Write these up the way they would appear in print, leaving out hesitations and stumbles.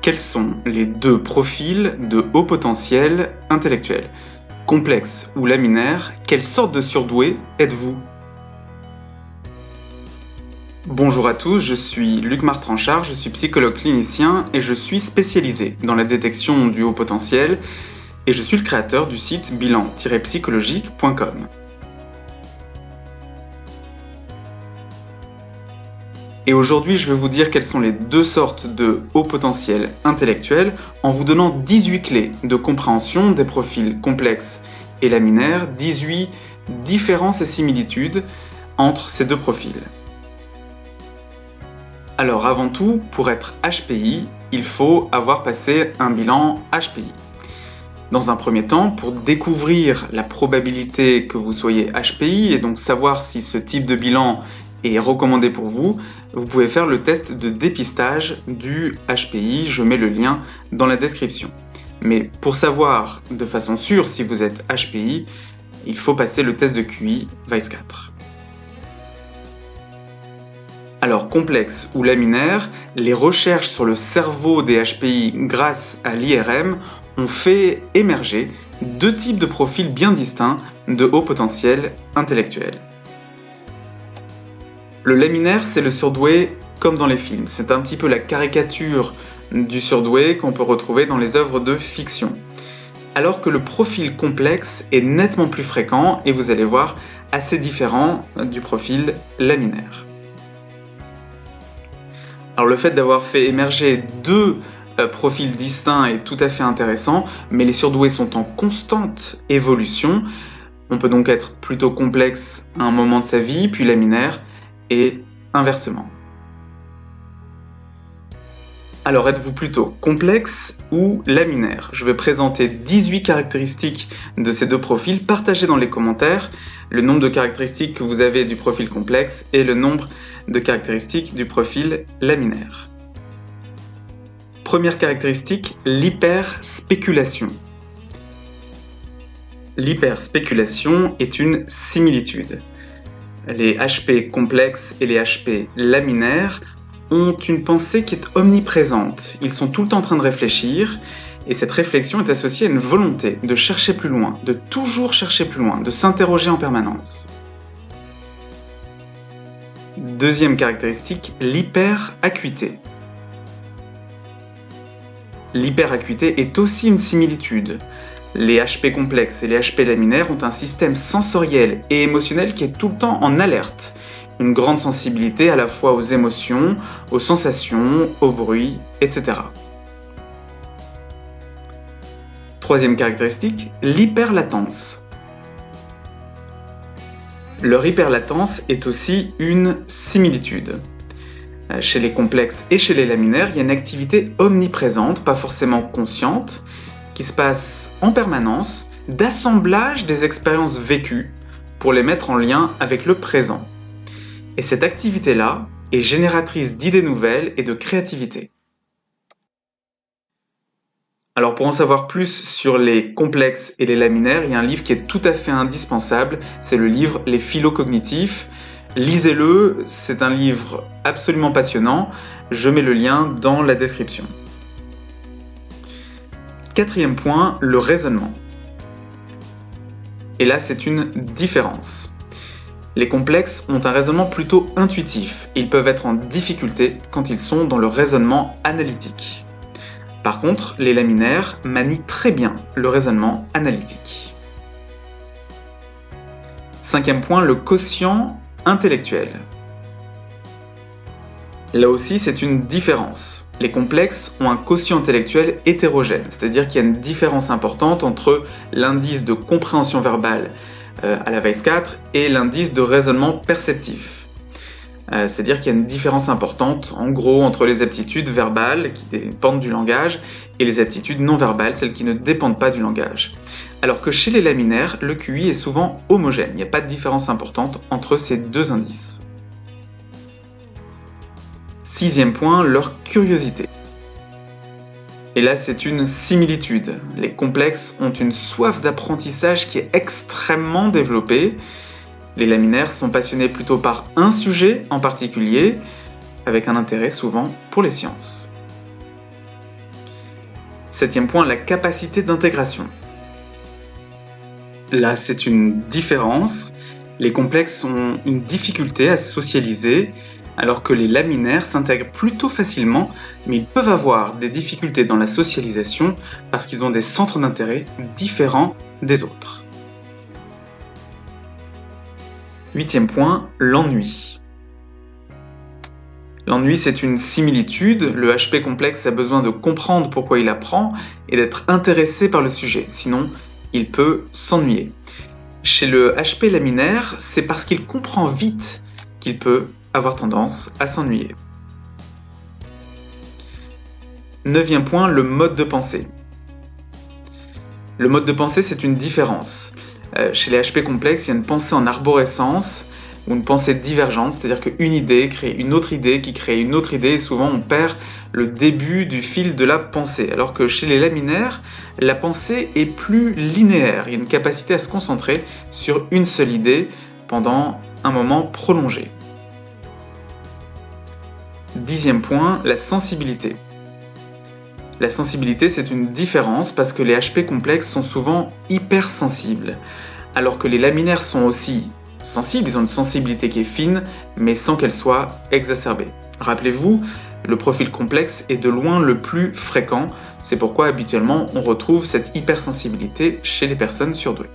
Quels sont les deux profils de haut potentiel intellectuel? Complexe ou laminaire, quelle sorte de surdoué êtes-vous? Bonjour à tous, je suis Luc Martranchard, je suis psychologue clinicien et je suis spécialisé dans la détection du haut potentiel et je suis le créateur du site bilan-psychologique.com. Et aujourd'hui, je vais vous dire quelles sont les deux sortes de haut potentiel intellectuel en vous donnant 18 clés de compréhension des profils complexes et laminaires, 18 différences et similitudes entre ces deux profils. Alors avant tout, pour être HPI, il faut avoir passé un bilan HPI. Dans un premier temps, pour découvrir la probabilité que vous soyez HPI et donc savoir si ce type de bilan est recommandé pour vous, vous pouvez faire le test de dépistage du HPI, je mets le lien dans la description. Mais pour savoir de façon sûre si vous êtes HPI, il faut passer le test de QI VICE-4. Alors complexe ou laminaire, les recherches sur le cerveau des HPI grâce à l'IRM ont fait émerger deux types de profils bien distincts de haut potentiel intellectuel. Le laminaire, c'est le surdoué comme dans les films. C'est un petit peu la caricature du surdoué qu'on peut retrouver dans les œuvres de fiction. Alors que le profil complexe est nettement plus fréquent et vous allez voir assez différent du profil laminaire. Alors le fait d'avoir fait émerger deux profils distincts est tout à fait intéressant, mais les surdoués sont en constante évolution. On peut donc être plutôt complexe à un moment de sa vie, puis laminaire, et inversement. Alors êtes-vous plutôt complexe ou laminaire? Je vais présenter 18 caractéristiques de ces deux profils, partagez dans les commentaires le nombre de caractéristiques que vous avez du profil complexe et le nombre de caractéristiques du profil laminaire. Première caractéristique, l'hyperspéculation. L'hyperspéculation est une similitude. Les HP complexes et les HP laminaires ont une pensée qui est omniprésente. Ils sont tout le temps en train de réfléchir et cette réflexion est associée à une volonté de chercher plus loin, de toujours chercher plus loin, de s'interroger en permanence. Deuxième caractéristique, l'hyperacuité. L'hyperacuité est aussi une similitude. Les HP complexes et les HP laminaires ont un système sensoriel et émotionnel qui est tout le temps en alerte. Une grande sensibilité à la fois aux émotions, aux sensations, aux bruits, etc. Troisième caractéristique, l'hyperlatence. Leur hyperlatence est aussi une similitude. Chez les complexes et chez les laminaires, il y a une activité omniprésente, pas forcément consciente, qui se passe en permanence d'assemblage des expériences vécues pour les mettre en lien avec le présent. Et cette activité-là est génératrice d'idées nouvelles et de créativité. Alors pour en savoir plus sur les complexes et les laminaires, il y a un livre qui est tout à fait indispensable, c'est le livre Les Philo-cognitifs. Lisez-le, c'est un livre absolument passionnant, je mets le lien dans la description. Quatrième point, le raisonnement. Et là, c'est une différence. Les complexes ont un raisonnement plutôt intuitif. Ils peuvent être en difficulté quand ils sont dans le raisonnement analytique. Par contre, les laminaires manient très bien le raisonnement analytique. Cinquième point, le quotient intellectuel. Là aussi, c'est une différence. Les complexes ont un quotient intellectuel hétérogène, c'est-à-dire qu'il y a une différence importante entre l'indice de compréhension verbale à la VICE-4 et l'indice de raisonnement perceptif. C'est-à-dire qu'il y a une différence importante, en gros, entre les aptitudes verbales qui dépendent du langage et les aptitudes non verbales, celles qui ne dépendent pas du langage. Alors que chez les laminaires, le QI est souvent homogène, il n'y a pas de différence importante entre ces deux indices. Sixième point, leur curiosité. Et là, c'est une similitude. Les complexes ont une soif d'apprentissage qui est extrêmement développée. Les laminaires sont passionnés plutôt par un sujet en particulier, avec un intérêt souvent pour les sciences. Septième point, la capacité d'intégration. Là, c'est une différence. Les complexes ont une difficulté à se socialiser, alors que les laminaires s'intègrent plutôt facilement, mais ils peuvent avoir des difficultés dans la socialisation parce qu'ils ont des centres d'intérêt différents des autres. Huitième point, l'ennui. L'ennui, c'est une similitude. Le HP complexe a besoin de comprendre pourquoi il apprend et d'être intéressé par le sujet, sinon il peut s'ennuyer. Chez le HP laminaire, c'est parce qu'il comprend vite qu'il peut avoir tendance à s'ennuyer. Neuvième point, le mode de pensée. Le mode de pensée, c'est une différence. Chez les HP complexes, il y a une pensée en arborescence ou une pensée divergente, c'est-à-dire qu'une idée crée une autre idée qui crée une autre idée, et souvent on perd le début du fil de la pensée. Alors que chez les laminaires, la pensée est plus linéaire, il y a une capacité à se concentrer sur une seule idée pendant un moment prolongé. Dixième point, la sensibilité. La sensibilité, c'est une différence parce que les HP complexes sont souvent hypersensibles, alors que les laminaires sont aussi sensibles, ils ont une sensibilité qui est fine, mais sans qu'elle soit exacerbée. Rappelez-vous, le profil complexe est de loin le plus fréquent, c'est pourquoi habituellement on retrouve cette hypersensibilité chez les personnes surdouées.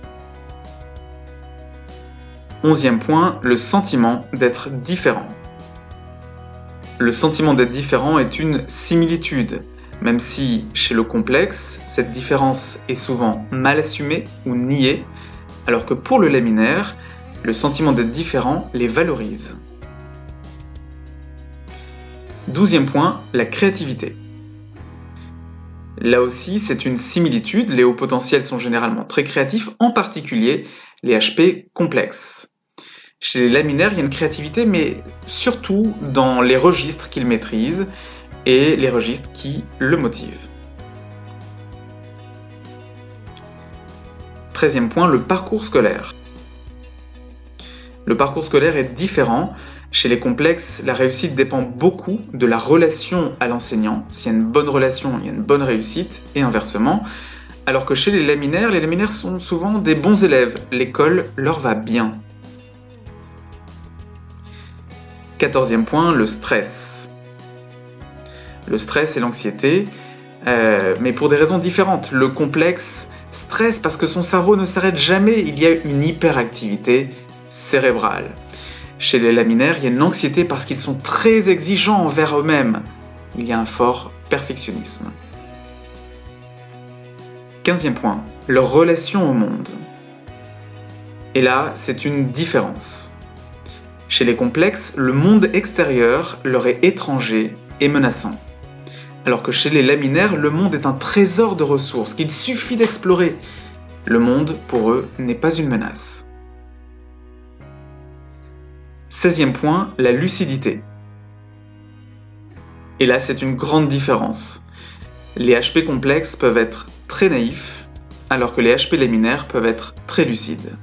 Onzième point, le sentiment d'être différent. Le sentiment d'être différent est une similitude, même si chez le complexe, cette différence est souvent mal assumée ou niée, alors que pour le laminaire, le sentiment d'être différent les valorise. 12e point, la créativité. Là aussi, c'est une similitude, les hauts potentiels sont généralement très créatifs, en particulier les HP complexes. Chez les laminaires, il y a une créativité, mais surtout dans les registres qu'ils maîtrisent et les registres qui le motivent. 13e point, le parcours scolaire. Le parcours scolaire est différent. Chez les complexes, la réussite dépend beaucoup de la relation à l'enseignant. S'il y a une bonne relation, il y a une bonne réussite, et inversement. Alors que chez les laminaires sont souvent des bons élèves. L'école leur va bien. 14e point, le stress. Le stress et l'anxiété, mais pour des raisons différentes. Le complexe stresse parce que son cerveau ne s'arrête jamais, il y a une hyperactivité cérébrale. Chez les laminaires, il y a une anxiété parce qu'ils sont très exigeants envers eux-mêmes. Il y a un fort perfectionnisme. 15e point, leur relation au monde. Et là, c'est une différence. Chez les complexes, le monde extérieur leur est étranger et menaçant. Alors que chez les laminaires, le monde est un trésor de ressources qu'il suffit d'explorer. Le monde, pour eux, n'est pas une menace. 16e point, la lucidité. Et là, c'est une grande différence. Les HP complexes peuvent être très naïfs, alors que les HP laminaires peuvent être très lucides.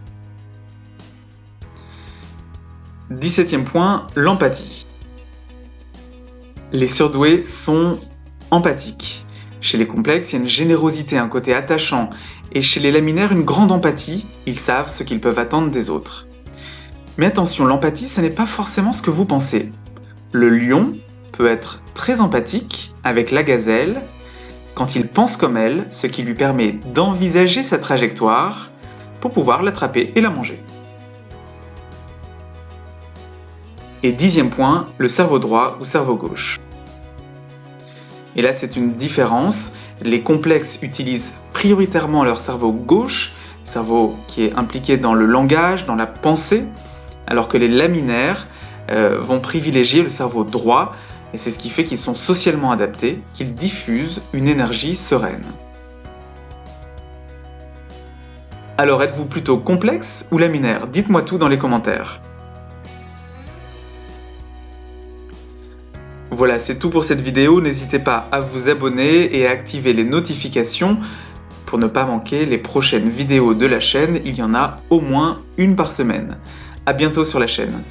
17e point, l'empathie. Les surdoués sont empathiques. Chez les complexes, il y a une générosité, un côté attachant, et chez les laminaires, une grande empathie, ils savent ce qu'ils peuvent attendre des autres. Mais attention, l'empathie, ce n'est pas forcément ce que vous pensez. Le lion peut être très empathique avec la gazelle quand il pense comme elle, ce qui lui permet d'envisager sa trajectoire pour pouvoir l'attraper et la manger. Et 10e point, le cerveau droit ou cerveau gauche. Et là, c'est une différence. Les complexes utilisent prioritairement leur cerveau gauche, cerveau qui est impliqué dans le langage, dans la pensée, alors que les laminaires vont privilégier le cerveau droit, et c'est ce qui fait qu'ils sont socialement adaptés, qu'ils diffusent une énergie sereine. Alors êtes-vous plutôt complexe ou laminaire? Dites-moi tout dans les commentaires. Voilà, c'est tout pour cette vidéo, n'hésitez pas à vous abonner et à activer les notifications pour ne pas manquer les prochaines vidéos de la chaîne, il y en a au moins une par semaine. À bientôt sur la chaîne.